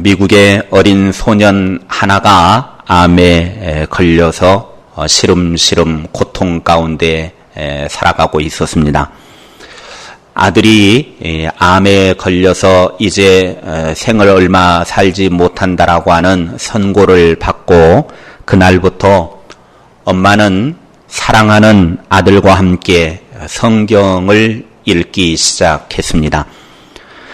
미국의 어린 소년 하나가 암에 걸려서 시름시름 고통 가운데 살아가고 있었습니다. 아들이 암에 걸려서 이제 생을 얼마 살지 못한다라고 하는 선고를 받고 그날부터 엄마는 사랑하는 아들과 함께 성경을 읽기 시작했습니다.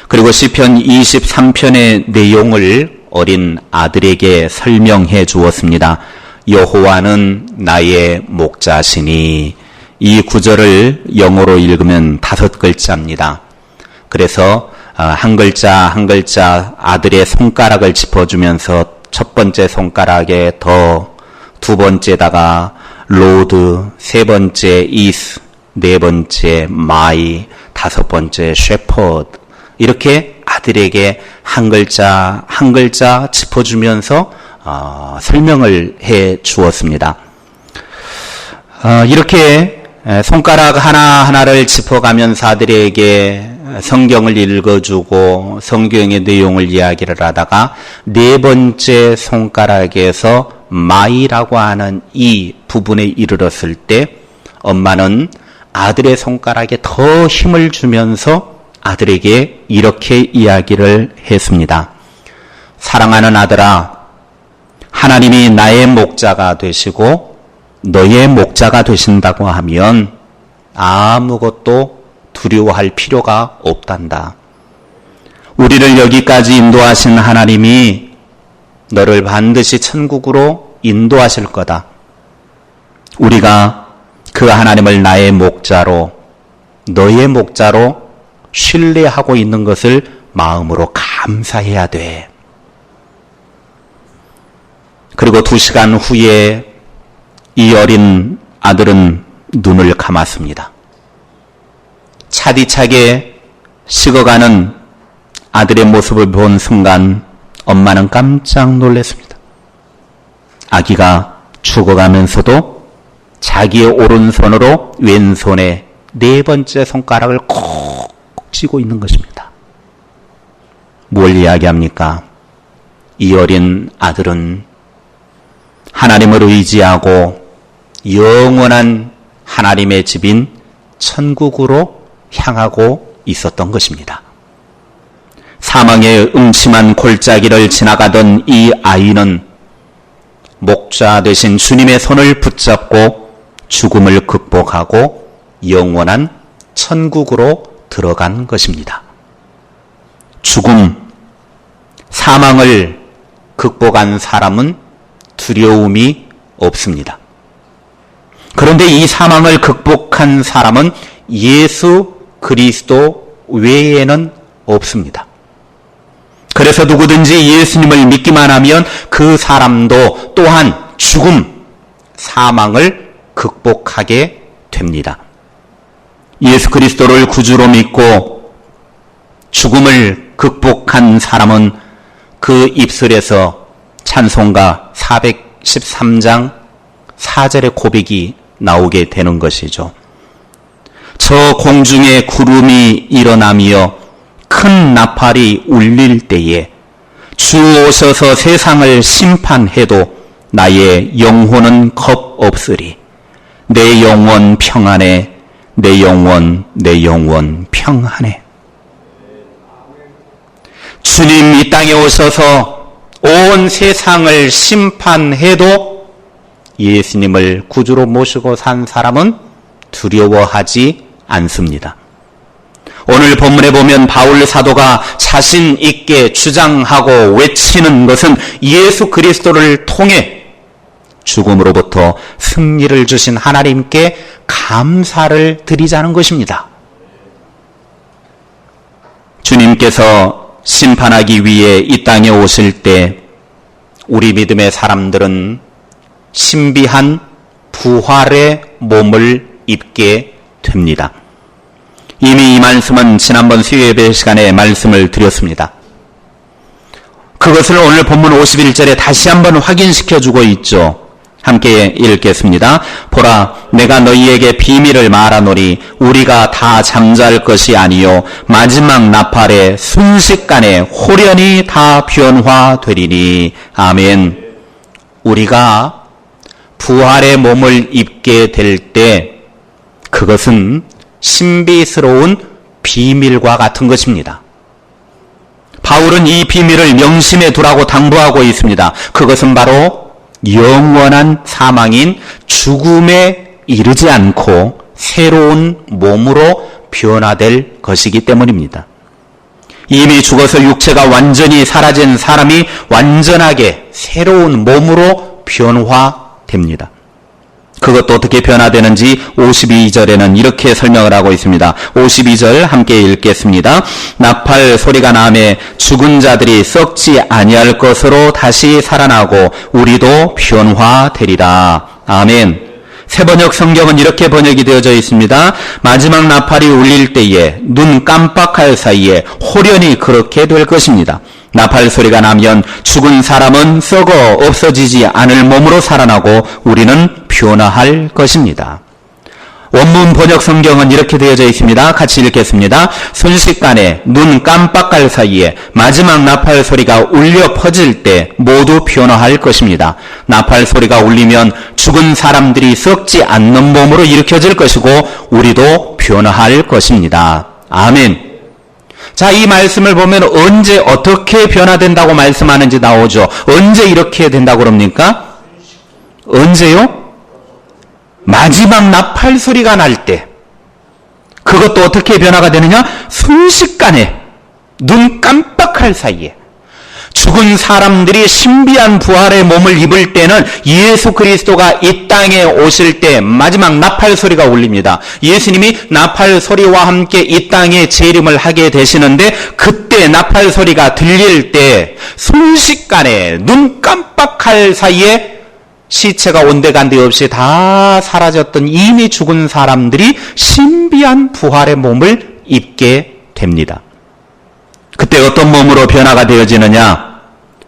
그리고 시편 23편의 내용을 어린 아들에게 설명해 주었습니다. 여호와는 나의 목자시니, 이 구절을 영어로 읽으면 5글자입니다. 그래서 한 글자 한 글자 아들의 손가락을 짚어주면서 첫 번째 손가락에 더, 두 번째다가 로드, 세 번째 이스, 네 번째 마이, 다섯 번째 셰퍼드, 이렇게 아들에게 한 글자 한 글자 짚어주면서 설명을 해 주었습니다. 이렇게 손가락 하나하나를 짚어가면서 아들에게 성경을 읽어주고 성경의 내용을 이야기를 하다가 네 번째 손가락에서 마이라고 하는 이 부분에 이르렀을 때 엄마는 아들의 손가락에 더 힘을 주면서 아들에게 이렇게 이야기를 했습니다. 사랑하는 아들아, 하나님이 나의 목자가 되시고 너의 목자가 되신다고 하면 아무것도 두려워할 필요가 없단다. 우리를 여기까지 인도하신 하나님이 너를 반드시 천국으로 인도하실 거다. 우리가 그 하나님을 나의 목자로, 너의 목자로 신뢰하고 있는 것을 마음으로 감사해야 돼. 그리고 2시간 후에 이 어린 아들은 눈을 감았습니다. 차디차게 식어가는 아들의 모습을 본 순간 엄마는 깜짝 놀랐습니다. 아기가 죽어가면서도 자기의 오른손으로 왼손에 네 번째 손가락을 콕 쥐고 있는 것입니다. 뭘 이야기합니까? 이 어린 아들은 하나님을 의지하고 영원한 하나님의 집인 천국으로 향하고 있었던 것입니다. 사망의 음침한 골짜기를 지나가던 이 아이는 목자 되신 주님의 손을 붙잡고 죽음을 극복하고 영원한 천국으로 들어간 것입니다. 죽음, 사망을 극복한 사람은 두려움이 없습니다. 그런데 이 사망을 극복한 사람은 예수 그리스도 외에는 없습니다. 그래서 누구든지 예수님을 믿기만 하면 그 사람도 또한 죽음, 사망을 극복하게 됩니다. 예수 그리스도를 구주로 믿고 죽음을 극복한 사람은 그 입술에서 찬송가 413장 4절의 고백이 나오게 되는 것이죠. 저 공중에 구름이 일어나며 큰 나팔이 울릴 때에 주 오셔서 세상을 심판해도 나의 영혼은 겁 없으리. 내 영혼 평안해, 내 영혼 평안해. 주님 이 땅에 오셔서 온 세상을 심판해도 예수님을 구주로 모시고 산 사람은 두려워하지 않습니다. 오늘 본문에 보면 바울 사도가 자신 있게 주장하고 외치는 것은 예수 그리스도를 통해 죽음으로부터 승리를 주신 하나님께 감사를 드리자는 것입니다. 주님께서 심판하기 위해 이 땅에 오실 때 우리 믿음의 사람들은 신비한 부활의 몸을 입게 됩니다. 이미 이 말씀은 지난번 수요예배 시간에 말씀을 드렸습니다. 그것을 오늘 본문 51절에 다시 한번 확인시켜주고 있죠. 함께 읽겠습니다. 보라, 내가 너희에게 비밀을 말하노니 우리가 다 잠잘 것이 아니요 마지막 나팔에 순식간에 홀연히 다 변화되리니. 아멘. 우리가 부활의 몸을 입게 될 때 그것은 신비스러운 비밀과 같은 것입니다. 바울은 이 비밀을 명심해 두라고 당부하고 있습니다. 그것은 바로 영원한 사망인 죽음에 이르지 않고 새로운 몸으로 변화될 것이기 때문입니다. 이미 죽어서 육체가 완전히 사라진 사람이 완전하게 새로운 몸으로 변화됩니다. 그것도 어떻게 변화되는지 52절에는 이렇게 설명을 하고 있습니다. 52절 함께 읽겠습니다. 나팔 소리가 나매 죽은 자들이 썩지 아니할 것으로 다시 살아나고 우리도 변화되리라. 아멘. 새번역 성경은 이렇게 번역이 되어져 있습니다. 마지막 나팔이 울릴 때에 눈 깜빡할 사이에 홀연히 그렇게 될 것입니다. 나팔 소리가 나면 죽은 사람은 썩어 없어지지 않을 몸으로 살아나고 우리는 변화할 것입니다. 원문 번역 성경은 이렇게 되어져 있습니다. 같이 읽겠습니다. 순식간에 눈 깜빡할 사이에 마지막 나팔 소리가 울려 퍼질 때 모두 변화할 것입니다. 나팔 소리가 울리면 죽은 사람들이 썩지 않는 몸으로 일으켜질 것이고 우리도 변화할 것입니다. 아멘. 자, 이 말씀을 보면 언제 어떻게 변화된다고 말씀하는지 나오죠. 언제 이렇게 된다고 그럽니까? 언제요? 마지막 나팔 소리가 날 때. 그것도 어떻게 변화가 되느냐? 순식간에 눈 깜빡할 사이에 죽은 사람들이 신비한 부활의 몸을 입을 때는 예수 그리스도가 이 땅에 오실 때 마지막 나팔 소리가 울립니다. 예수님이 나팔 소리와 함께 이 땅에 재림을 하게 되시는데 그때 나팔 소리가 들릴 때 순식간에 눈 깜빡할 사이에 시체가 온데간데 없이 다 사라졌던 이미 죽은 사람들이 신비한 부활의 몸을 입게 됩니다. 그때 어떤 몸으로 변화가 되어지느냐?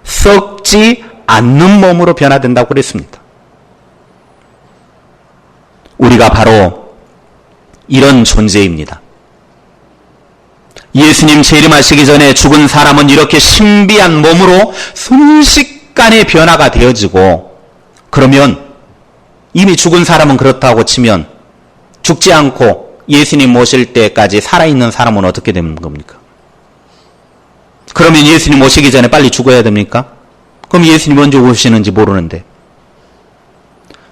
썩지 않는 몸으로 변화된다고 그랬습니다. 우리가 바로 이런 존재입니다. 예수님 재림하시기 전에 죽은 사람은 이렇게 신비한 몸으로 순식간에 변화가 되어지고, 그러면 이미 죽은 사람은 그렇다고 치면 죽지 않고 예수님 오실 때까지 살아있는 사람은 어떻게 되는 겁니까? 그러면 예수님 오시기 전에 빨리 죽어야 됩니까? 그럼 예수님 언제 오시는지 모르는데.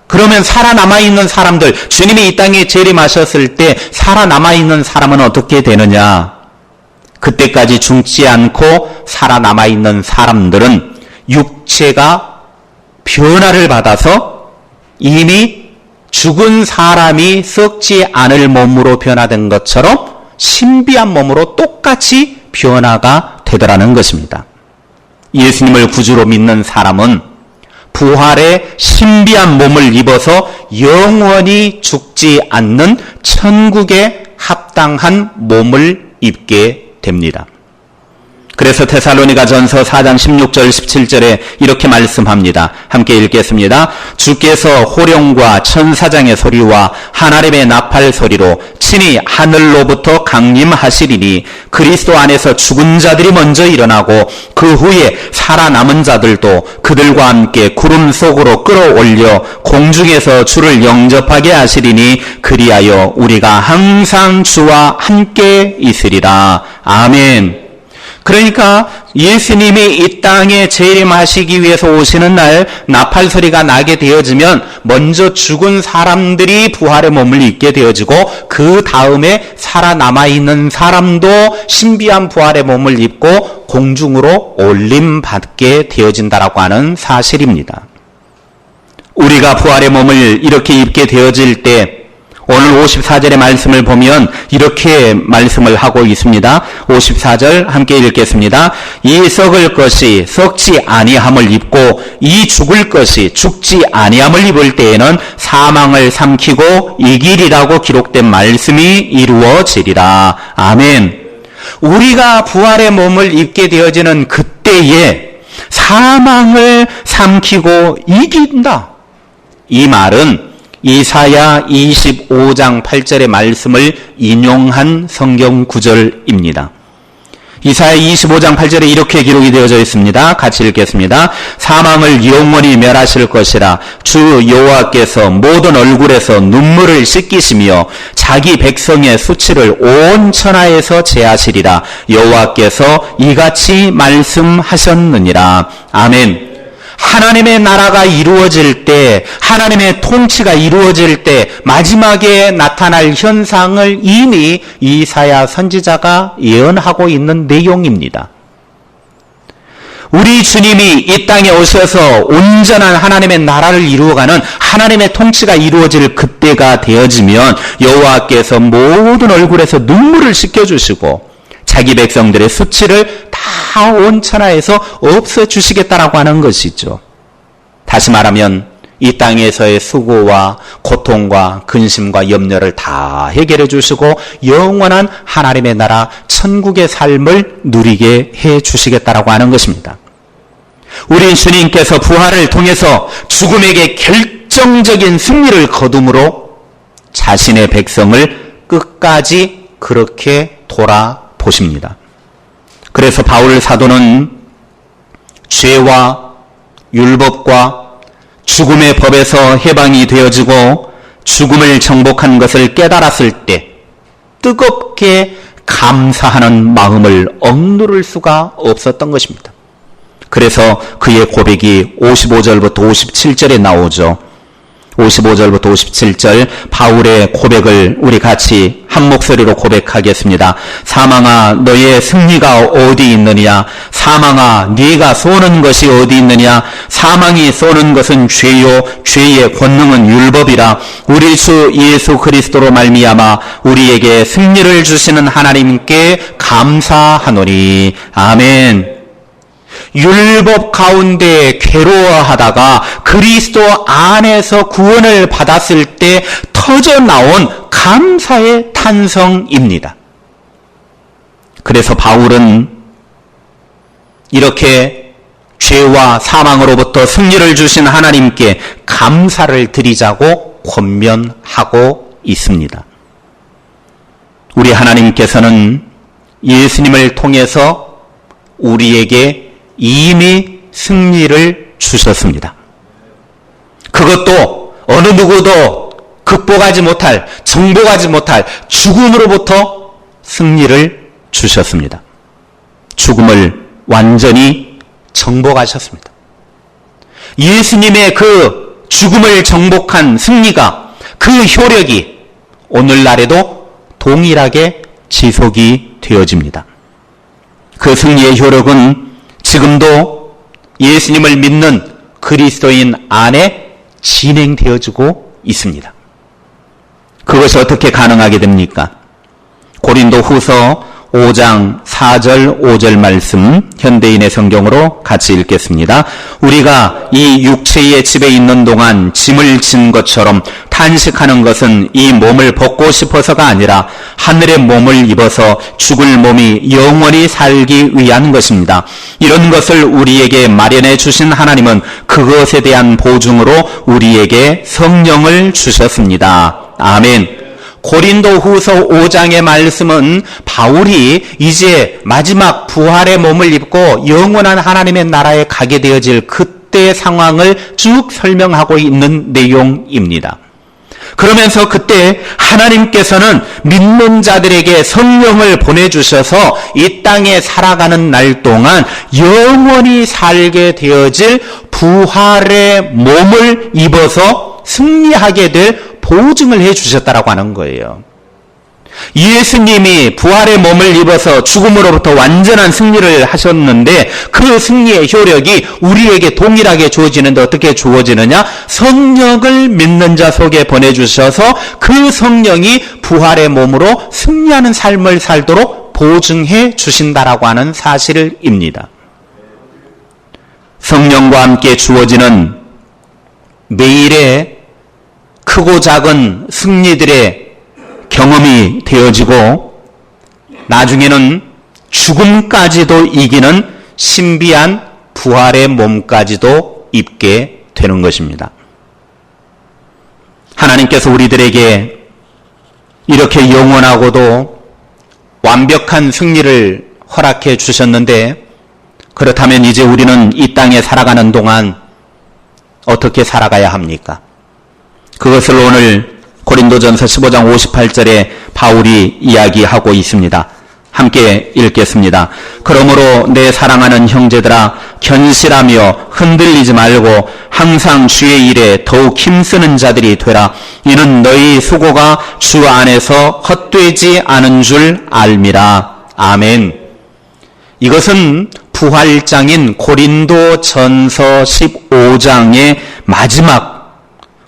그러면 살아남아있는 사람들, 주님이 이 땅에 재림하셨을 때 살아남아있는 사람은 어떻게 되느냐? 그때까지 죽지 않고 살아남아있는 사람들은 육체가 변화를 받아서 이미 죽은 사람이 썩지 않을 몸으로 변화된 것처럼 신비한 몸으로 똑같이 변화가 되더라는 것입니다. 예수님을 구주로 믿는 사람은 부활의 신비한 몸을 입어서 영원히 죽지 않는 천국에 합당한 몸을 입게 됩니다. 그래서 데살로니가전서 4장 16절 17절에 이렇게 말씀합니다. 함께 읽겠습니다. 주께서 호령과 천사장의 소리와 하나님의 나팔 소리로 친히 하늘로부터 강림하시리니 그리스도 안에서 죽은 자들이 먼저 일어나고 그 후에 살아남은 자들도 그들과 함께 구름 속으로 끌어올려 공중에서 주를 영접하게 하시리니 그리하여 우리가 항상 주와 함께 있으리라. 아멘. 그러니까 예수님이 이 땅에 재림하시기 위해서 오시는 날 나팔 소리가 나게 되어지면 먼저 죽은 사람들이 부활의 몸을 입게 되어지고 그 다음에 살아남아있는 사람도 신비한 부활의 몸을 입고 공중으로 올림받게 되어진다라고 하는 사실입니다. 우리가 부활의 몸을 이렇게 입게 되어질 때 오늘 54절의 말씀을 보면 이렇게 말씀을 하고 있습니다. 54절 함께 읽겠습니다. 이 썩을 것이 썩지 아니함을 입고 이 죽을 것이 죽지 아니함을 입을 때에는 사망을 삼키고 이기리라고 기록된 말씀이 이루어지리라. 아멘. 우리가 부활의 몸을 입게 되어지는 그때에 사망을 삼키고 이긴다. 이 말은 이사야 25장 8절의 말씀을 인용한 성경 구절입니다. 이사야 25장 8절에 이렇게 기록이 되어져 있습니다. 같이 읽겠습니다. 사망을 영원히 멸하실 것이라. 주 여호와께서 모든 얼굴에서 눈물을 씻기시며 자기 백성의 수치를 온 천하에서 제하시리라. 여호와께서 이같이 말씀하셨느니라. 아멘. 하나님의 나라가 이루어질 때, 하나님의 통치가 이루어질 때 마지막에 나타날 현상을 이미 이사야 선지자가 예언하고 있는 내용입니다. 우리 주님이 이 땅에 오셔서 온전한 하나님의 나라를 이루어가는 하나님의 통치가 이루어질 그때가 되어지면 여호와께서 모든 얼굴에서 눈물을 씻겨주시고 자기 백성들의 수치를 다 온 천하에서 없애주시겠다라고 하는 것이죠. 다시 말하면 이 땅에서의 수고와 고통과 근심과 염려를 다 해결해 주시고 영원한 하나님의 나라 천국의 삶을 누리게 해 주시겠다라고 하는 것입니다. 우리 주님께서 부활을 통해서 죽음에게 결정적인 승리를 거둠으로 자신의 백성을 끝까지 그렇게 돌아보십니다. 그래서 바울 사도는 죄와 율법과 죽음의 법에서 해방이 되어지고 죽음을 정복한 것을 깨달았을 때 뜨겁게 감사하는 마음을 억누를 수가 없었던 것입니다. 그래서 그의 고백이 55절부터 57절에 나오죠. 55절부터 57절 바울의 고백을 우리 같이 한 목소리로 고백하겠습니다. 사망아 너의 승리가 어디 있느냐? 사망아 네가 쏘는 것이 어디 있느냐? 사망이 쏘는 것은 죄요 죄의 권능은 율법이라. 우리 주 예수 그리스도로 말미암아 우리에게 승리를 주시는 하나님께 감사하노니. 아멘. 율법 가운데 괴로워하다가 그리스도 안에서 구원을 받았을 때 터져나온 감사의 탄성입니다. 그래서 바울은 이렇게 죄와 사망으로부터 승리를 주신 하나님께 감사를 드리자고 권면하고 있습니다. 우리 하나님께서는 예수님을 통해서 우리에게 이미 승리를 주셨습니다. 그것도 어느 누구도 극복하지 못할, 정복하지 못할 죽음으로부터 승리를 주셨습니다. 죽음을 완전히 정복하셨습니다. 예수님의 그 죽음을 정복한 승리가, 그 효력이 오늘날에도 동일하게 지속이 되어집니다. 그 승리의 효력은 지금도 예수님을 믿는 그리스도인 안에 진행되어지고 있습니다. 그것이 어떻게 가능하게 됩니까? 고린도 후서 5장 4절 5절 말씀 현대인의 성경으로 같이 읽겠습니다. 우리가 이 육체의 집에 있는 동안 짐을 진 것처럼 탄식하는 것은 이 몸을 벗고 싶어서가 아니라 하늘의 몸을 입어서 죽을 몸이 영원히 살기 위한 것입니다. 이런 것을 우리에게 마련해 주신 하나님은 그것에 대한 보증으로 우리에게 성령을 주셨습니다. 아멘. 고린도 후서 5장의 말씀은 바울이 이제 마지막 부활의 몸을 입고 영원한 하나님의 나라에 가게 되어질 그때의 상황을 쭉 설명하고 있는 내용입니다. 그러면서 그때 하나님께서는 믿는 자들에게 성령을 보내주셔서 이 땅에 살아가는 날 동안 영원히 살게 되어질 부활의 몸을 입어서 승리하게 될 보증을 해주셨다라고 하는 거예요. 예수님이 부활의 몸을 입어서 죽음으로부터 완전한 승리를 하셨는데 그 승리의 효력이 우리에게 동일하게 주어지는데 어떻게 주어지느냐? 성령을 믿는 자 속에 보내주셔서 그 성령이 부활의 몸으로 승리하는 삶을 살도록 보증해 주신다라고 하는 사실입니다. 성령과 함께 주어지는 매일의 크고 작은 승리들의 경험이 되어지고 나중에는 죽음까지도 이기는 신비한 부활의 몸까지도 입게 되는 것입니다. 하나님께서 우리들에게 이렇게 영원하고도 완벽한 승리를 허락해 주셨는데, 그렇다면 이제 우리는 이 땅에 살아가는 동안 어떻게 살아가야 합니까? 그것을 오늘 고린도전서 15장 58절에 바울이 이야기하고 있습니다. 함께 읽겠습니다. 그러므로 내 사랑하는 형제들아, 견실하며 흔들리지 말고 항상 주의 일에 더욱 힘쓰는 자들이 되라. 이는 너희 수고가 주 안에서 헛되지 않은 줄 알미라. 아멘. 이것은 부활장인 고린도전서 15장의 마지막,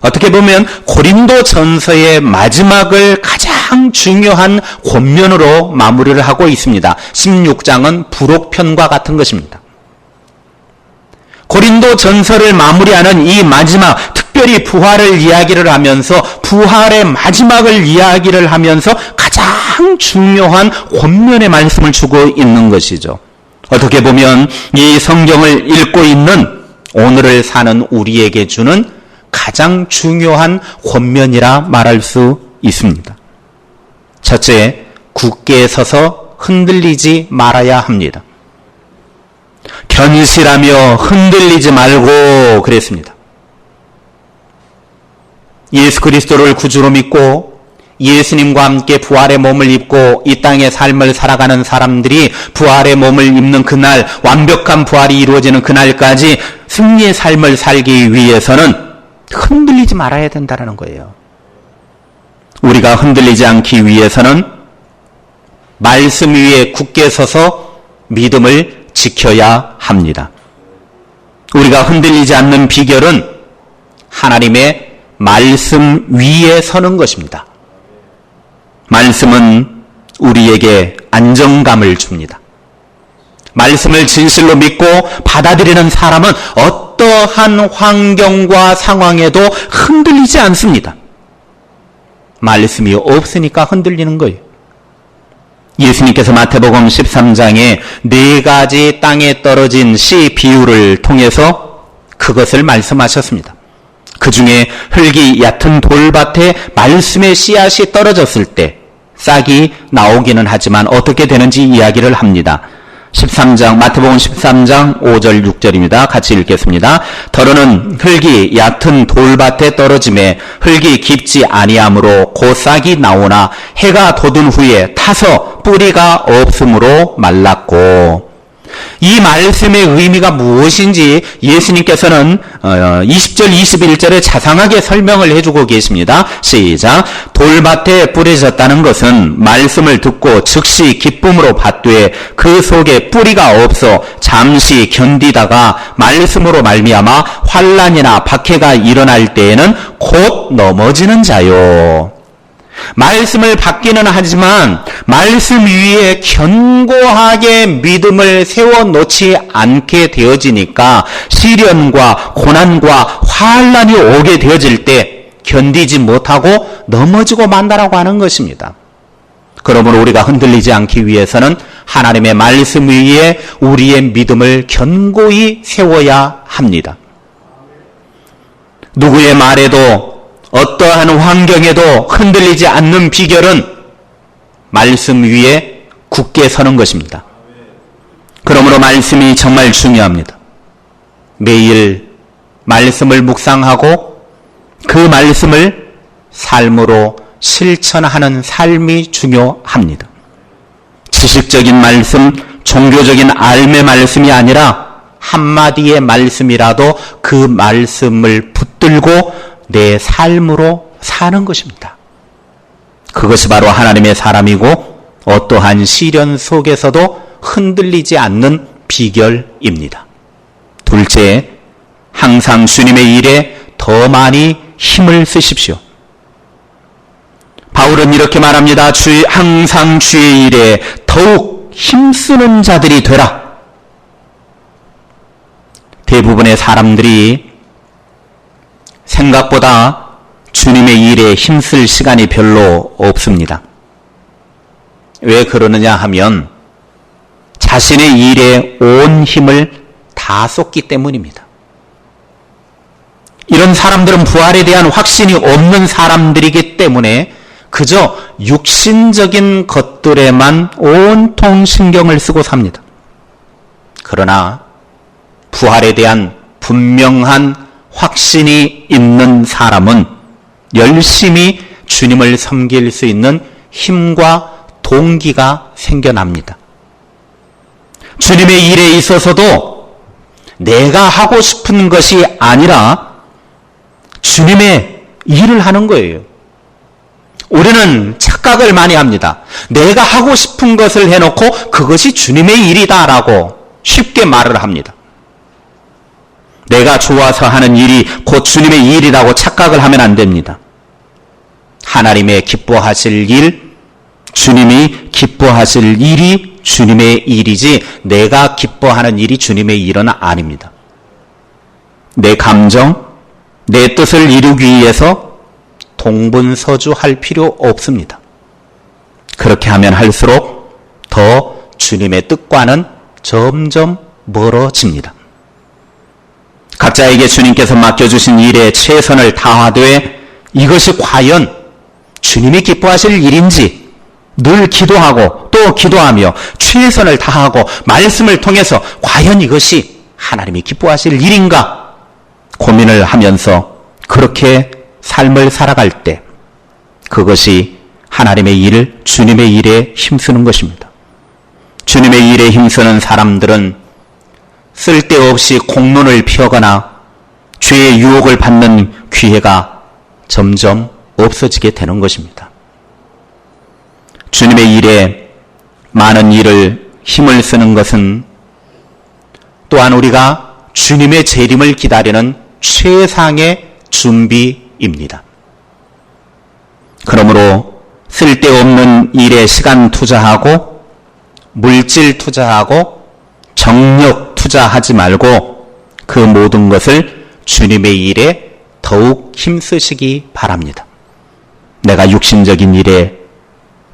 어떻게 보면 고린도전서의 마지막을 가장 중요한 권면으로 마무리를 하고 있습니다. 16장은 부록편과 같은 것입니다. 고린도전서를 마무리하는 이 마지막, 특별히 부활을 이야기를 하면서, 부활의 마지막을 이야기를 하면서 가장 중요한 권면의 말씀을 주고 있는 것이죠. 어떻게 보면 이 성경을 읽고 있는 오늘을 사는 우리에게 주는 가장 중요한 권면이라 말할 수 있습니다. 첫째, 굳게 서서 흔들리지 말아야 합니다. 견실하며 흔들리지 말고 그랬습니다. 예수 그리스도를 구주로 믿고 예수님과 함께 부활의 몸을 입고 이 땅의 삶을 살아가는 사람들이 부활의 몸을 입는 그날, 완벽한 부활이 이루어지는 그날까지 승리의 삶을 살기 위해서는 흔들리지 말아야 된다는 거예요. 우리가 흔들리지 않기 위해서는 말씀 위에 굳게 서서 믿음을 지켜야 합니다. 우리가 흔들리지 않는 비결은 하나님의 말씀 위에 서는 것입니다. 말씀은 우리에게 안정감을 줍니다. 말씀을 진실로 믿고 받아들이는 사람은 어떠한 환경과 상황에도 흔들리지 않습니다. 말씀이 없으니까 흔들리는 거예요. 예수님께서 마태복음 13장에 4가지 땅에 떨어진 씨 비유를 통해서 그것을 말씀하셨습니다. 그 중에 흙이 얕은 돌밭에 말씀의 씨앗이 떨어졌을 때 싹이 나오기는 하지만 어떻게 되는지 이야기를 합니다. 13장, 마태복음 13장 5절 6절입니다. 같이 읽겠습니다. 더러는 흙이 얕은 돌밭에 떨어짐에 흙이 깊지 아니하므로 곧 싹이 나오나 해가 돋은 후에 타서 뿌리가 없으므로 말랐고. 이 말씀의 의미가 무엇인지 예수님께서는 20절, 21절에 자상하게 설명을 해주고 계십니다. 시작. 돌밭에 뿌려졌다는 것은 말씀을 듣고 즉시 기쁨으로 받되 그 속에 뿌리가 없어 잠시 견디다가 말씀으로 말미암아 환난이나 박해가 일어날 때에는 곧 넘어지는 자요. 말씀을 받기는 하지만 말씀 위에 견고하게 믿음을 세워놓지 않게 되어지니까 시련과 고난과 환난이 오게 되어질 때 견디지 못하고 넘어지고 만다라고 하는 것입니다. 그러므로 우리가 흔들리지 않기 위해서는 하나님의 말씀 위에 우리의 믿음을 견고히 세워야 합니다. 누구의 말에도 어떠한 환경에도 흔들리지 않는 비결은 말씀 위에 굳게 서는 것입니다. 그러므로 말씀이 정말 중요합니다. 매일 말씀을 묵상하고 그 말씀을 삶으로 실천하는 삶이 중요합니다. 지식적인 말씀, 종교적인 앓의 말씀이 아니라 한마디의 말씀이라도 그 말씀을 붙들고 내 삶으로 사는 것입니다. 그것이 바로 하나님의 사람이고 어떠한 시련 속에서도 흔들리지 않는 비결입니다. 둘째, 항상 주님의 일에 더 많이 힘을 쓰십시오. 바울은 이렇게 말합니다. 항상 주의 일에 더욱 힘쓰는 자들이 되라. 대부분의 사람들이 생각보다 주님의 일에 힘쓸 시간이 별로 없습니다. 왜 그러느냐 하면 자신의 일에 온 힘을 다 쏟기 때문입니다. 이런 사람들은 부활에 대한 확신이 없는 사람들이기 때문에 그저 육신적인 것들에만 온통 신경을 쓰고 삽니다. 그러나 부활에 대한 분명한 확신이 있는 사람은 열심히 주님을 섬길 수 있는 힘과 동기가 생겨납니다. 주님의 일에 있어서도 내가 하고 싶은 것이 아니라 주님의 일을 하는 거예요. 우리는 착각을 많이 합니다. 내가 하고 싶은 것을 해놓고 그것이 주님의 일이다라고 쉽게 말을 합니다. 내가 좋아서 하는 일이 곧 주님의 일이라고 착각을 하면 안 됩니다. 하나님의 기뻐하실 일, 주님이 기뻐하실 일이 주님의 일이지 내가 기뻐하는 일이 주님의 일은 아닙니다. 내 감정, 내 뜻을 이루기 위해서 동분서주할 필요 없습니다. 그렇게 하면 할수록 더 주님의 뜻과는 점점 멀어집니다. 각자에게 주님께서 맡겨주신 일에 최선을 다하되 이것이 과연 주님이 기뻐하실 일인지 늘 기도하고 또 기도하며 최선을 다하고 말씀을 통해서 과연 이것이 하나님이 기뻐하실 일인가 고민을 하면서 그렇게 삶을 살아갈 때 그것이 하나님의 일, 주님의 일에 힘쓰는 것입니다. 주님의 일에 힘쓰는 사람들은 쓸데없이 공론을 피우거나 죄의 유혹을 받는 기회가 점점 없어지게 되는 것입니다. 주님의 일에 많은 일을 힘을 쓰는 것은 또한 우리가 주님의 재림을 기다리는 최상의 준비입니다. 그러므로 쓸데없는 일에 시간 투자하고 물질 투자하고 정력 투자하지 말고 그 모든 것을 주님의 일에 더욱 힘쓰시기 바랍니다. 내가 육신적인 일에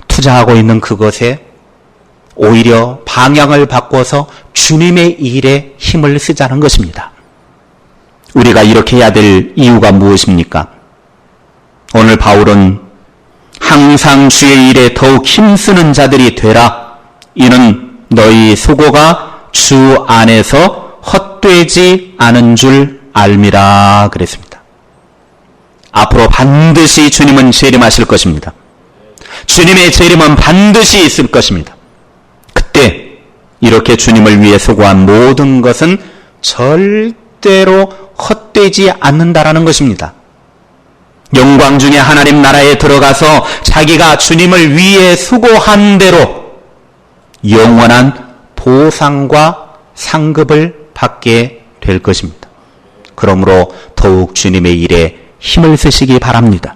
투자하고 있는 그것에 오히려 방향을 바꿔서 주님의 일에 힘을 쓰자는 것입니다. 우리가 이렇게 해야 될 이유가 무엇입니까? 오늘 바울은 항상 주의 일에 더욱 힘쓰는 자들이 되라. 이는 너희 수고가 주 안에서 헛되지 않은 줄 알미라 그랬습니다. 앞으로 반드시 주님은 재림하실 것입니다. 주님의 재림은 반드시 있을 것입니다. 그때 이렇게 주님을 위해 수고한 모든 것은 절대로 헛되지 않는다라는 것입니다. 영광 중에 하나님 나라에 들어가서 자기가 주님을 위해 수고한 대로 영원한 보상과 상급을 받게 될 것입니다. 그러므로 더욱 주님의 일에 힘을 쓰시기 바랍니다.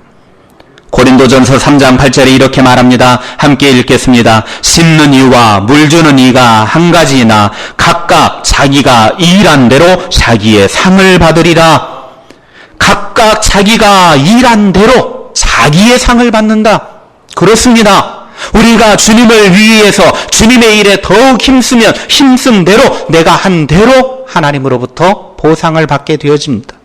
고린도전서 3장 8절에 이렇게 말합니다. 함께 읽겠습니다. 심는 이와 물 주는 이가 한 가지이나 각각 자기가 일한 대로 자기의 상을 받으리라. 각각 자기가 일한 대로 자기의 상을 받는다. 그렇습니다. 우리가 주님을 위해서 주님의 일에 더욱 힘쓰면 힘쓴 대로 내가 한 대로 하나님으로부터 보상을 받게 되어집니다.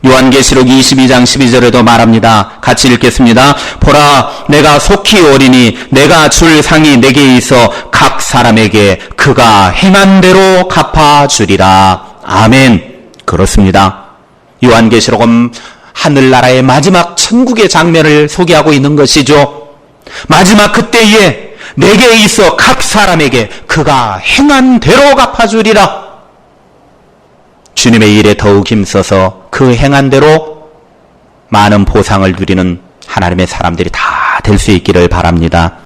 요한계시록 22장 12절에도 말합니다. 같이 읽겠습니다. 보라, 내가 속히 오리니 내가 줄 상이 내게 있어 각 사람에게 그가 행한 대로 갚아주리라. 아멘. 그렇습니다. 요한계시록은 하늘나라의 마지막 천국의 장면을 소개하고 있는 것이죠. 마지막 그때에 내게 있어 각 사람에게 그가 행한 대로 갚아주리라. 주님의 일에 더욱 힘써서 그 행한 대로 많은 보상을 누리는 하나님의 사람들이 다 될 수 있기를 바랍니다.